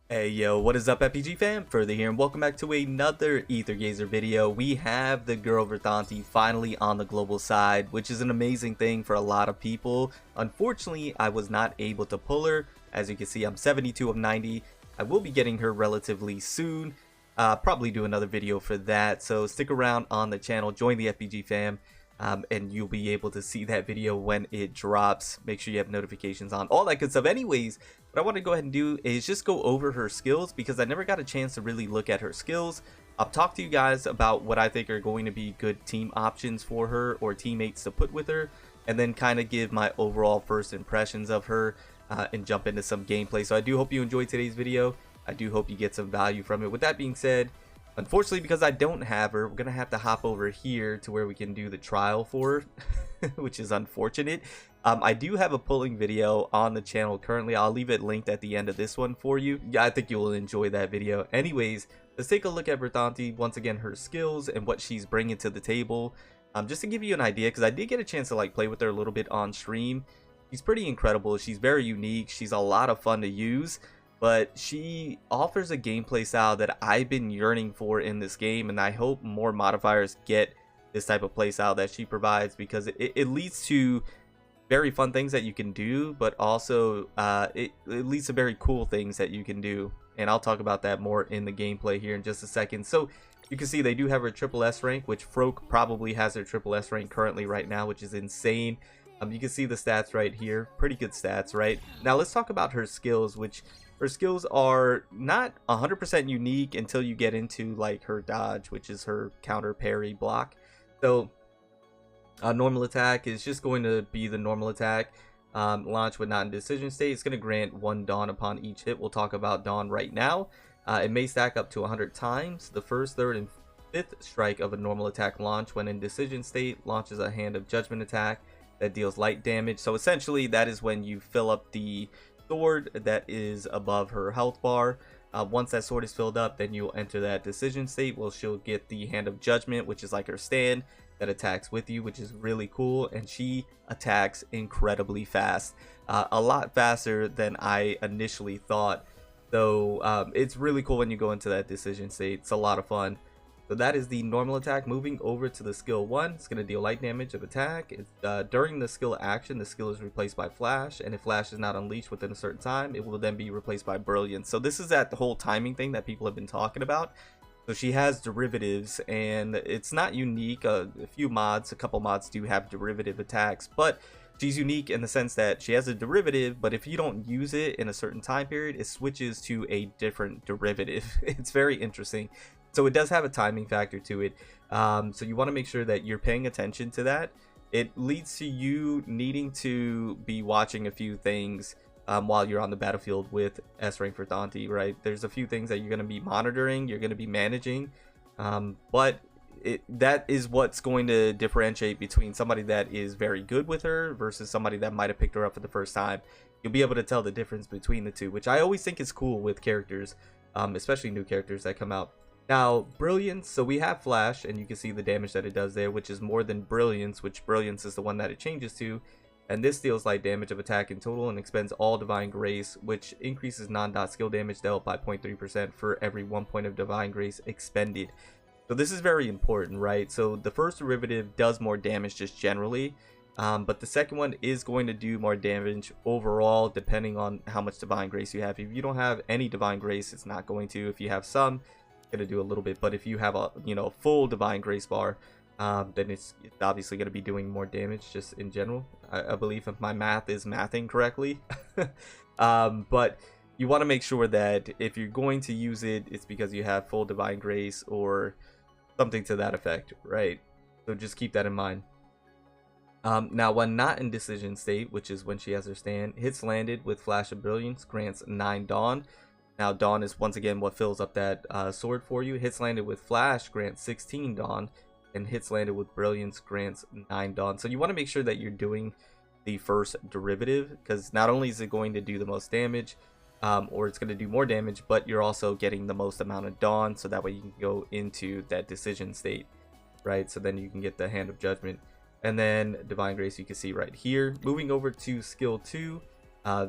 Hey yo, what is up FPG fam? Further here and welcome back to another aethergazer video. We have the girl Verthandi finally on the global side, which is an amazing thing for a lot of people. Unfortunately, I was not able to pull her. As you can see, I'm 72 of 90. I will be getting her relatively soon. Probably do another video for that. So stick around on the channel, join the FPG fam. And you'll be able to see that video when it drops. Make sure you have notifications on, all that good stuff. Anyways, what I want to go ahead and do is just go over her skills because I never got a chance to really look at her skills. I'll talk to you guys about what I think are going to be good team options for her or teammates to put with her, and then kind of give my overall first impressions of her and jump into some gameplay. So I do hope you enjoyed today's video. I do hope you get some value from it. With that being said, unfortunately, because I don't have her, we're going to have to hop over here to where we can do the trial for her, which is unfortunate. I do have a pulling video on the channel currently. I'll leave it linked at the end of this one for you. Yeah, I think you will enjoy that video. Anyways, let's take a look at Verthandi. Once again, her skills and what she's bringing to the table. Just to give you an idea, because I did get a chance to play with her a little bit on stream. She's pretty incredible. She's very unique. She's a lot of fun to use. But she offers a gameplay style that I've been yearning for in this game, and I hope more modifiers get this type of play style that she provides, because it leads to very fun things that you can do, but also it leads to very cool things that you can do, and I'll talk about that more in the gameplay here in just a second. So you can see they do have her triple S rank, which Froke probably has her triple S rank currently right now, which is insane. You can see the stats right here, pretty good stats, right? Now let's talk about her skills, which her skills are not 100% unique until you get into her dodge, which is her counter parry block. So normal attack is just going to be the normal attack. Launch when not in decision state. It's going to grant 1 dawn upon each hit. We'll talk about dawn right now. It may stack up to 100 times. The first, third, and fifth strike of a normal attack launch when in decision state launches a hand of judgment attack that deals light damage. So essentially that is when you fill up the sword that is above her health bar. Once that sword is filled up, then you'll enter that decision state. Well, she'll get the hand of judgment, which is like her stand that attacks with you, which is really cool, and she attacks incredibly fast, a lot faster than I initially thought. So it's really cool when you go into that decision state. It's a lot of fun. So that is the normal attack. Moving over to the skill 1, it's going to deal light damage of attack. During the skill action, the skill is replaced by flash, and if flash is not unleashed within a certain time, it will then be replaced by brilliance. So this is that whole timing thing that people have been talking about. So she has derivatives, and it's not unique. A couple mods do have derivative attacks, but she's unique in the sense that she has a derivative, but if you don't use it in a certain time period, it switches to a different derivative. It's very interesting. So it does have a timing factor to it. So you want to make sure that you're paying attention to that. It leads to you needing to be watching a few things while you're on the battlefield with S rank Verthandi, right? There's a few things that you're going to be monitoring, you're going to be managing, but that is what's going to differentiate between somebody that is very good with her versus somebody that might have picked her up for the first time. You'll be able to tell the difference between the two, which I always think is cool with characters, especially new characters that come out. Now, brilliance, so we have flash, and you can see the damage that it does there, which is more than brilliance, which brilliance is the one that it changes to. And this deals light damage of attack in total and expends all divine grace, which increases non-dot skill damage dealt by 0.3% for every 1 point of divine grace expended. So this is very important, right? So the first derivative does more damage just generally, but the second one is going to do more damage overall depending on how much divine grace you have. If you don't have any divine grace, it's not going to. If you have some, it's going to do a little bit, but if you have a full divine grace bar, then it's obviously going to be doing more damage just in general. I believe if my math is mathing correctly. But you want to make sure that if you're going to use it, it's because you have full divine grace or something to that effect, right? So just keep that in mind. Now, when not in decision state, which is when she has her stand, hits landed with flash of brilliance grants 9 dawn. Now dawn is once again what fills up that sword for you. Hits landed with flash grants 16 dawn, and hits landed with brilliance grants 9 dawn. So you want to make sure that you're doing the first derivative, because not only is it going to do the most damage, or it's going to do more damage, but you're also getting the most amount of dawn, so that way you can go into that decision state, right? So then you can get the hand of judgment, and then divine grace you can see right here. Moving over to skill 2,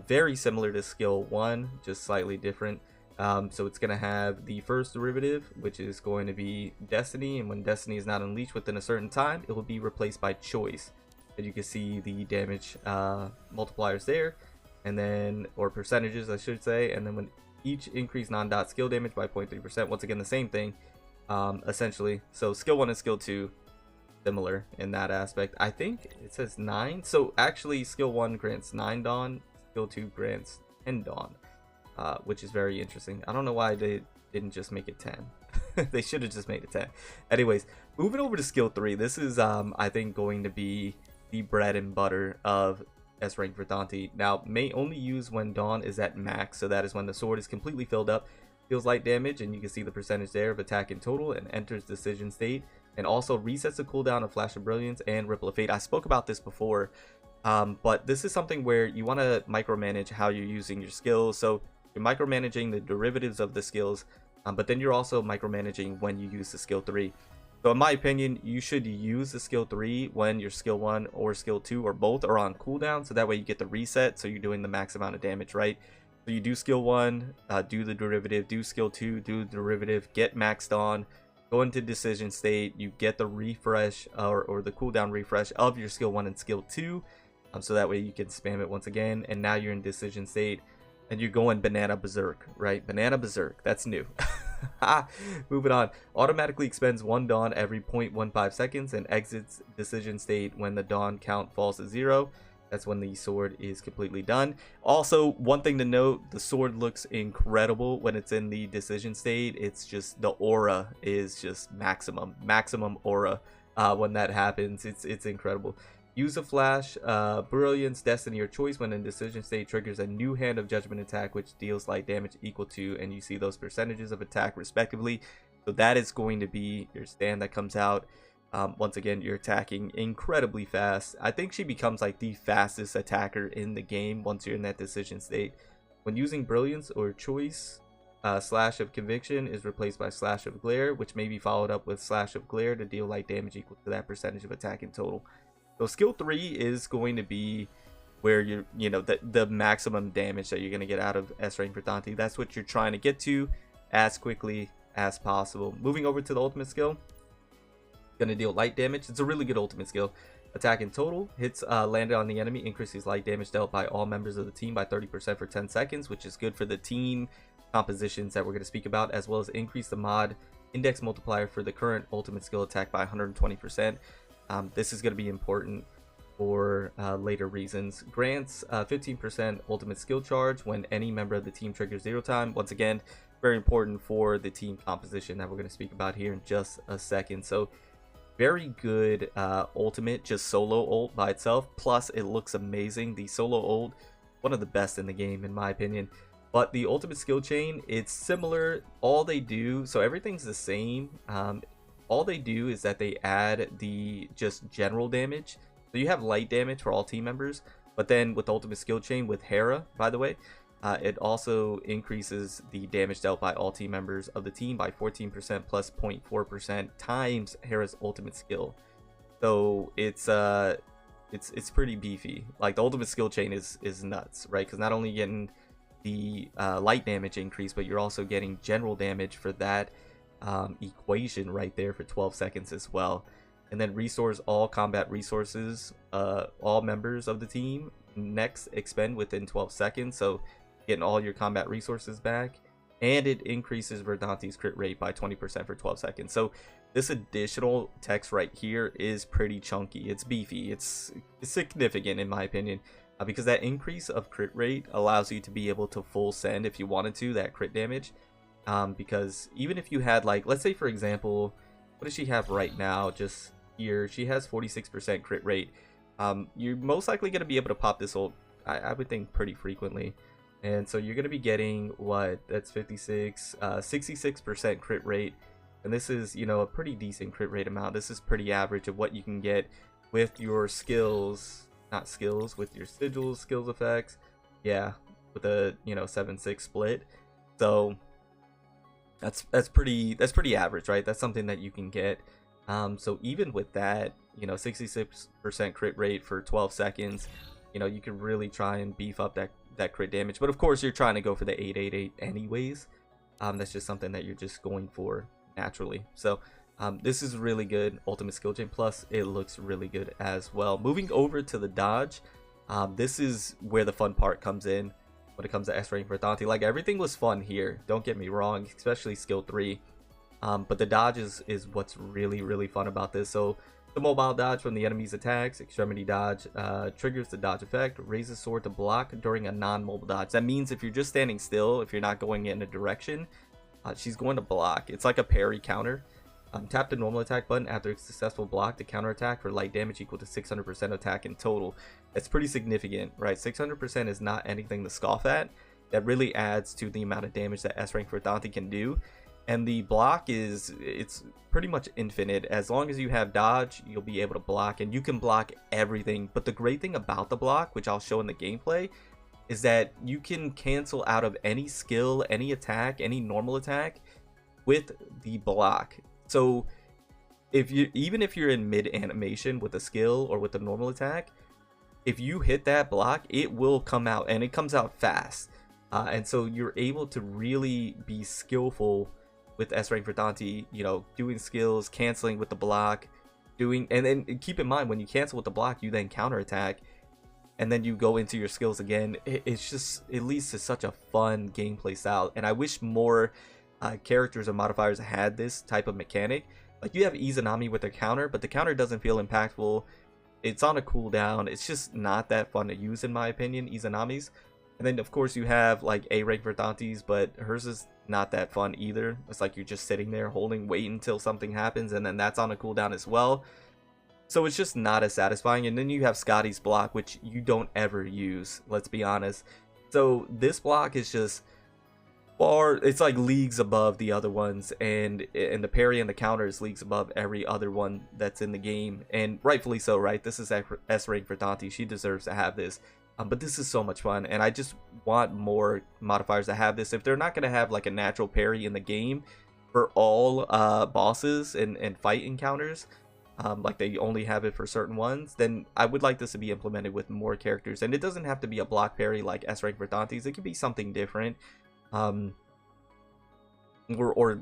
very similar to skill 1, just slightly different. So it's going to have the first derivative, which is going to be Destiny, and when Destiny is not unleashed within a certain time, it will be replaced by Choice. And you can see the damage multipliers there, and then, or percentages I should say, and then when each increased non-dot skill damage by 0.3%, once again the same thing, essentially. So skill 1 and skill 2 similar in that aspect. I think it says 9, so actually skill 1 grants 9 dawn, skill 2 grants 10 dawn, which is very interesting. I don't know why they didn't just make it 10. They should have just made it 10. Anyways, moving over to skill 3, this is I think going to be the bread and butter of S rank Verthandi. Now, may only use when dawn is at max, so that is when the sword is completely filled up, deals light damage, and you can see the percentage there of attack in total, and enters decision state, and also resets the cooldown of Flash of Brilliance and Ripple of Fate. I spoke about this before, but this is something where you want to micromanage how you're using your skills. So you're micromanaging the derivatives of the skills, but then you're also micromanaging when you use the skill 3. So in my opinion, you should use the skill 3 when your skill 1 or skill 2 or both are on cooldown, so that way you get the reset, so you're doing the max amount of damage, right? So you do skill 1, do the derivative, do skill 2, do the derivative, get maxed on, go into decision state, you get the refresh or the cooldown refresh of your skill 1 and skill 2, so that way you can spam it once again, and now you're in decision state, and you're going banana berserk, right? Banana berserk, that's new. Moving on. Automatically expends 1 dawn every 0.15 seconds and exits decision state when the dawn count falls to 0. That's when the sword is completely done. Also, one thing to note, the sword looks incredible when it's in the decision state. It's just, the aura is just maximum aura when that happens. It's incredible. Use a Flash, Brilliance, Destiny, or Choice when in decision state triggers a new Hand of Judgment attack which deals light damage equal to, and you see those percentages of attack respectively. So that is going to be your stand that comes out. Once again, you're attacking incredibly fast. I think she becomes like the fastest attacker in the game once you're in that decision state. When using Brilliance or Choice, Slash of Conviction is replaced by Slash of Glare, which may be followed up with Slash of Glare to deal light damage equal to that percentage of attack in total. So skill 3 is going to be where you're, the maximum damage that you're going to get out of S rank Verthandi. That's what you're trying to get to as quickly as possible. Moving over to the ultimate skill, going to deal light damage. It's a really good ultimate skill. Attack in total, hits landed on the enemy, increases light damage dealt by all members of the team by 30% for 10 seconds, which is good for the team compositions that we're going to speak about, as well as increase the mod index multiplier for the current ultimate skill attack by 120%. This is going to be important for later reasons. Grants 15% ultimate skill charge when any member of the team triggers 0 time. Once again, very important for the team composition that we're going to speak about here in just a second. So very good ultimate, just solo ult by itself. Plus, it looks amazing. The solo ult, one of the best in the game in my opinion. But the ultimate skill chain, it's similar. All they do, so everything's the same. All they do is that they add the just general damage. So you have light damage for all team members, but then with ultimate skill chain with Hera, by the way, it also increases the damage dealt by all team members of the team by 14% plus 0.4% times Hera's ultimate skill. So it's pretty beefy. Like the ultimate skill chain is nuts, right? Because not only getting the light damage increase, but you're also getting general damage for that equation right there for 12 seconds as well. And then restores all combat resources, all members of the team next expend within 12 seconds, so getting all your combat resources back. And it increases Verthandi's crit rate by 20% for 12 seconds. So this additional text right here is pretty chunky. It's beefy. It's significant in my opinion, because that increase of crit rate allows you to be able to full send if you wanted to that crit damage. Because even if you had, like, let's say for example, what does she have right now? Just here, she has 46% crit rate. You're most likely going to be able to pop this ult, I would think, pretty frequently. And so you're going to be getting, what, that's 56, 66% crit rate. And this is, a pretty decent crit rate amount. This is pretty average of what you can get with your skills, not skills, with your sigils, skills effects. Yeah, with a, 7-6 split. So that's pretty average, right? That's something that you can get. So even with that, 66% crit rate for 12 seconds, you can really try and beef up that crit damage. But of course, you're trying to go for the 888 anyways. That's just something that you're just going for naturally. So this is really good ultimate skill chain, plus it looks really good as well. Moving over to the dodge, this is where the fun part comes in when it comes to S rank Verthandi. Like, everything was fun here, don't get me wrong, especially skill 3. But the dodge is what's really fun about this. So the mobile dodge from the enemy's attacks, extremity dodge, triggers the dodge effect, raises sword to block during a non-mobile dodge. That means if you're just standing still, if you're not going in a direction, she's going to block. It's like a parry counter. Tap the normal attack button after a successful block to counterattack for light damage equal to 600% attack in total. That's pretty significant, right? 600% is not anything to scoff at. That really adds to the amount of damage that S rank Verthandi can do. And the block it's pretty much infinite. As long as you have dodge, you'll be able to block, and you can block everything. But the great thing about the block, which I'll show in the gameplay, is that you can cancel out of any skill, any attack, any normal attack with the block. So even if you're in mid animation with a skill or with a normal attack, if you hit that block, it will come out, and it comes out fast. And so you're able to really be skillful with S rank Verthandi, you know, doing skills, canceling with the block, and then keep in mind, when you cancel with the block, you then counterattack, and then you go into your skills again. It's just, it leads to such a fun gameplay style, and I wish more characters or modifiers had this type of mechanic. Like, you have Izanami with their counter, but the counter doesn't feel impactful. It's on a cooldown. It's just not that fun to use, in my opinion, Izanami's. And then, of course, you have like A rank Verthandi's, but hers is not that fun either. It's like you're just sitting there holding, wait until something happens, and then that's on a cooldown as well. So it's just not as satisfying. And then you have Scotty's block, which you don't ever use, let's be honest. So this block is just far, it's like leagues above the other ones, and the parry and the counter is leagues above every other one that's in the game, and rightfully so, right? This is S rank Verthandi. She deserves to have this. But this is so much fun, and I just want more modifiers to have this. If they're not going to have like a natural parry in the game for all bosses and fight encounters, like they only have it for certain ones, then I would like this to be implemented with more characters. And it doesn't have to be a block parry like S rank Verthandi's. It could be something different, or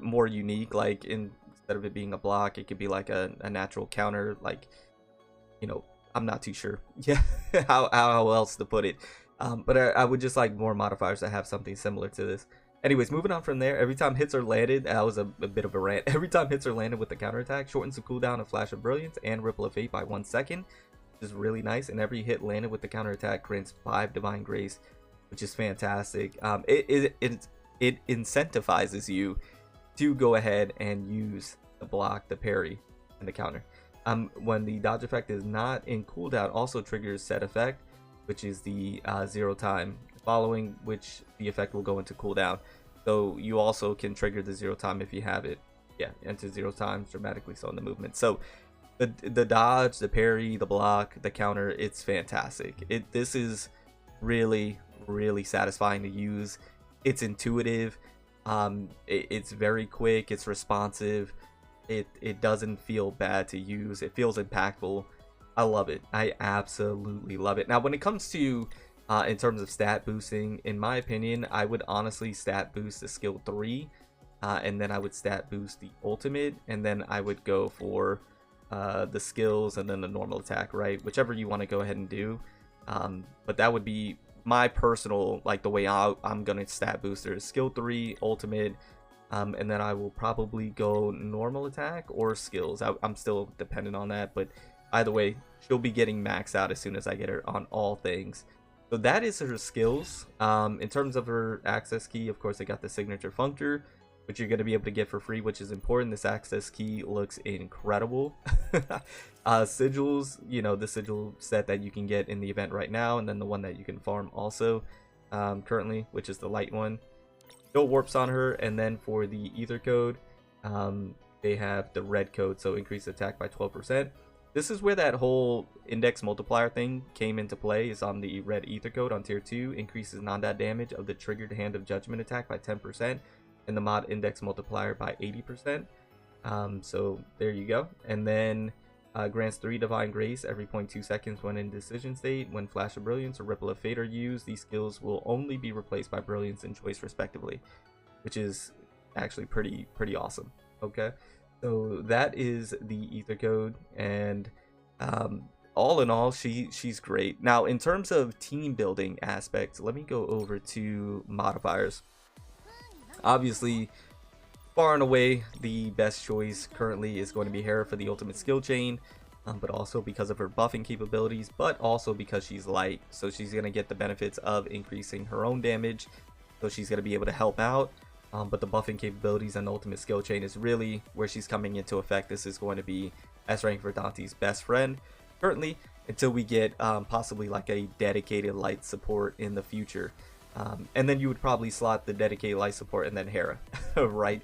more unique. Like, instead of it being a block, it could be like a natural counter, like, you know, I'm not too sure, yeah, how else to put it. But I would just like more modifiers that have something similar to this. Anyways, moving on from there, every time hits are landed, that was a bit of a rant. Every time hits are landed with the counterattack, shortens the cooldown of Flash of Brilliance and Ripple of Fate by 1 second, which is really nice. And every hit landed with the counterattack grants 5 Divine Grace, which is fantastic. It incentivizes you to go ahead and use the block, the parry, and the counter. When the dodge effect is not in cooldown, also triggers set effect, which is the 0 time, following which the effect will go into cooldown. So you also can trigger the 0 time if you have it, yeah, into 0 times, dramatically so in the movement. So the dodge, the parry, the block, the counter, it's fantastic. This is really satisfying to use. It's intuitive. It's very quick. It's responsive. It doesn't feel bad to use. It feels impactful. I love it. I absolutely love it. Now, when it comes to in terms of stat boosting, in my opinion, I would honestly stat boost the skill 3, and then I would stat boost the ultimate, and then I would go for the skills and then the normal attack, right? Whichever you want to go ahead and do. But that would be my personal, like, the way I'm gonna stat booster: skill 3, ultimate, and then I will probably go normal attack or skills. I'm still dependent on that, but either way, she'll be getting maxed out as soon as I get her on all things. So that is her skills. In terms of her access key, of course, I got the signature functor, which you're going to be able to get for free, which is important. This access key looks incredible. Sigils, you know, the sigil set that you can get in the event right now, and then the one that you can farm also currently, which is the light one. No warps on her. And then for the ether code, they have the red code, so increase attack by 12%. This is where that whole index multiplier thing came into play, is on the red ether code on tier 2. Increases non-dat damage of the triggered Hand of Judgment attack by 10%, and the mod index multiplier by 80%. So there you go. And then grants 3 Divine Grace every 0.2 seconds when in decision state. When Flash of Brilliance or Ripple of Fate are used, these skills will only be replaced by Brilliance and Choice respectively, which is actually pretty awesome. Okay, so that is the ether code, and all in all, she's great. Now, in terms of team building aspects, let me go over to modifiers. Obviously, far and away, the best choice currently is going to be Hera for the ultimate skill chain, but also because of her buffing capabilities, but also because she's light, so she's going to get the benefits of increasing her own damage, so she's going to be able to help out. But the buffing capabilities and the ultimate skill chain is really where she's coming into effect. This is going to be S rank Verthandi's best friend currently, until we get possibly like a dedicated light support in the future. And then you would probably slot the dedicated light support and then Hera, right?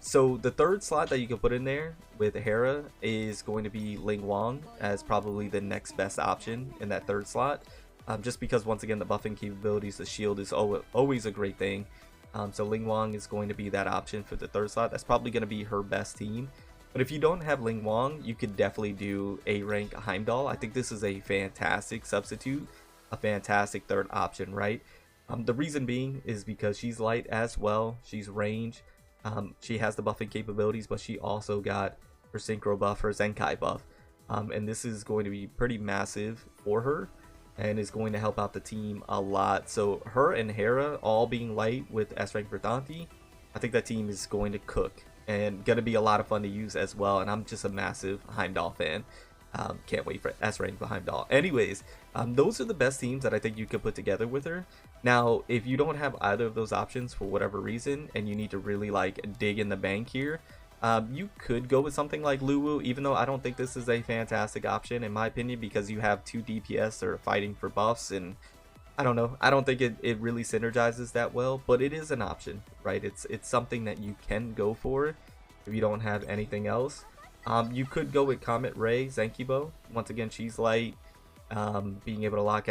So the third slot that you can put in there with Hera is going to be Ling Wang as probably the next best option in that third slot. Just because, once again, the buffing capabilities, the shield is always a great thing. So Ling Wang is going to be that option for the third slot. That's probably going to be her best team. But if you don't have Ling Wang, you could definitely do A rank Heimdall. I think this is a fantastic substitute, a fantastic third option, right? The reason being is because she's light as well. She's range. She has the buffing capabilities, but she also got her synchro buff, her Zenkai buff. And this is going to be pretty massive for her and is going to help out the team a lot. So her and Hera all being light with S rank Verthandi, I think that team is going to cook and gonna be a lot of fun to use as well. And I'm just a massive Heimdall fan. Can't wait for S rank for Heimdall. Anyways, those are the best teams that I think you could put together with her. Now, if you don't have either of those options for whatever reason, and you need to really like dig in the bank here, you could go with something like Luwu, even though I don't think this is a fantastic option in my opinion, because you have two DPS that are fighting for buffs, and I don't know, I don't think it really synergizes that well, but it is an option, right? It's something that you can go for if you don't have anything else. You could go with Comet Ray Zenkibo. Once again, she's light, being able to lock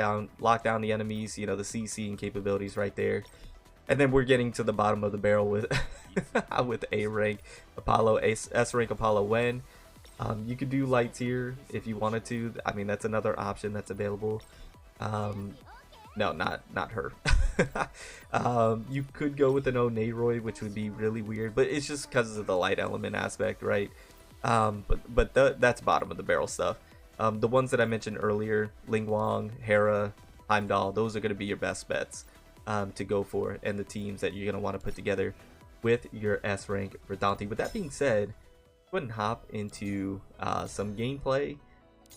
down the enemies, you know, the CC and capabilities right there. And then we're getting to the bottom of the barrel with with A rank Apollo, S rank Apollo Wen. You could do light tier if you wanted to. I mean, that's another option that's available. No, not her. You could go with an Oneroy, which would be really weird, but it's just because of the light element aspect, right? But that's bottom of the barrel stuff. The ones that I mentioned earlier, Ling Wang, Hera, Heimdall, those are going to be your best bets to go for, and the teams that you're going to want to put together with your S rank Verthandi. With that being said, go ahead and hop into some gameplay,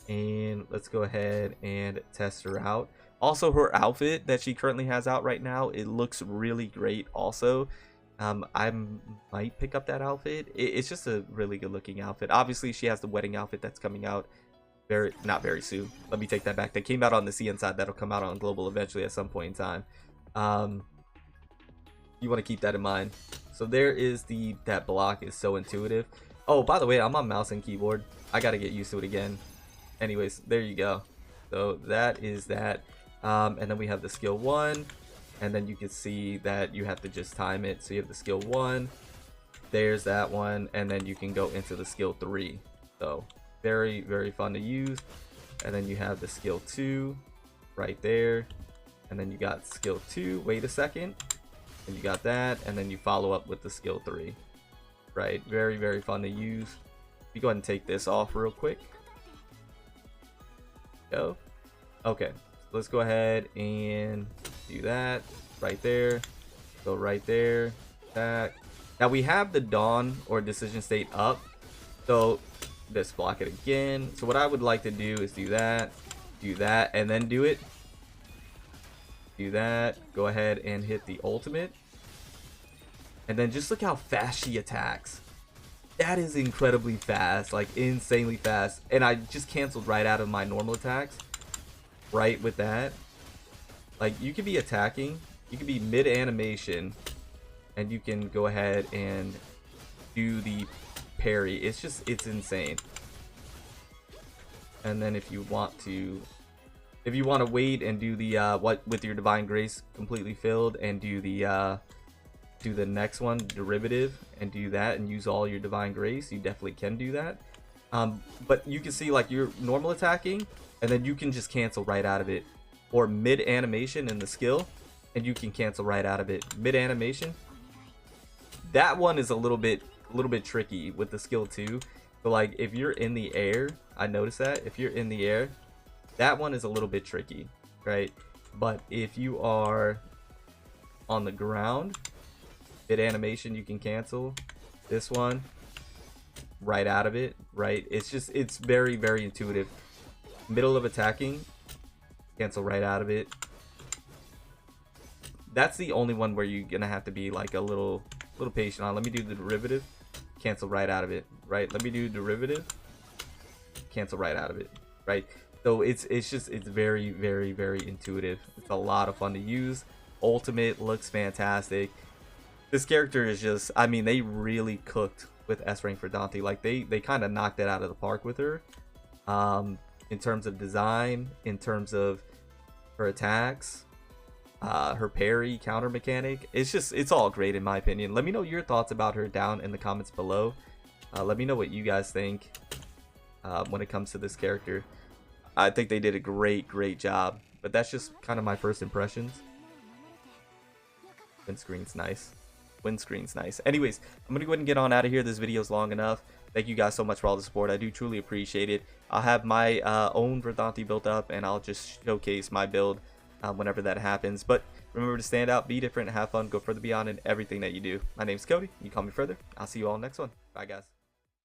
and let's go ahead and test her out. Also, her outfit that she currently has out right now, it looks really great also. I might pick up that outfit. It's just a really good looking outfit. Obviously, she has the wedding outfit that's coming out not very soon. Let me take that back. That came out on the CN side. That'll come out on global eventually at some point in time. You want to keep that in mind. So there is that block is so intuitive. Oh, by the way, I'm on mouse and keyboard. I got to get used to it again. Anyways, there you go. So that is that. And then we have the skill 1. And then you can see that you have to just time it. So you have the skill 1. There's that one. And then you can go into the skill 3. So very, very fun to use. And then you have the skill 2 right there. And then you got skill 2. Wait a second. And you got that. And then you follow up with the skill 3. Right. Very, very fun to use. We go ahead and take this off real quick. Go. Okay. Let's go ahead and do that right there. Go right there. That. Now we have the dawn or decision state up. So let's block it again. So what I would like to do is do that, and then do it. Do that. Go ahead and hit the ultimate. And then just look how fast she attacks. That is incredibly fast, like insanely fast. And I just canceled right out of my normal attacks. Right with that, like you could be attacking, you could be mid animation, and you can go ahead and do the parry. It's insane. And then if you want to wait and do the what with your divine grace completely filled, and do the next one derivative and do that and use all your divine grace, you definitely can do that. But you can see like you're normal attacking, and then you can just cancel right out of it, or mid animation in the skill, and you can cancel right out of it. Mid animation, that one is a little bit tricky with the skill too. But like if you're in the air, I noticed that if you're in the air, that one is a little bit tricky, right? But if you are on the ground, bit animation you can cancel. This one, right out of it, right? It's very, very intuitive. Middle of attacking, cancel right out of it. That's the only one where you're gonna have to be like a little patient on. Let me do the derivative, cancel right out of it, right? Let me do derivative, cancel right out of it, right? So it's very, very, very intuitive. It's a lot of fun to use. Ultimate looks fantastic. This character is just, I mean, they really cooked with S rank Verthandi. Like they kind of knocked it out of the park with her, in terms of design, in terms of her attacks, her parry counter mechanic. It's all great in my opinion. Let me know your thoughts about her down in the comments below. Let me know what you guys think when it comes to this character. I think they did a great job, but that's just kind of my first impressions. Windscreen's nice. Windscreen's nice. Anyways, I'm gonna go ahead and get on out of here. This video's long enough. Thank you guys so much for all the support. I do truly appreciate it. I'll have my own Verthandi built up, and I'll just showcase my build whenever that happens. But remember to stand out, be different, have fun, go further beyond in everything that you do. My name's Cody. You call me further. I'll see you all next one. Bye, guys.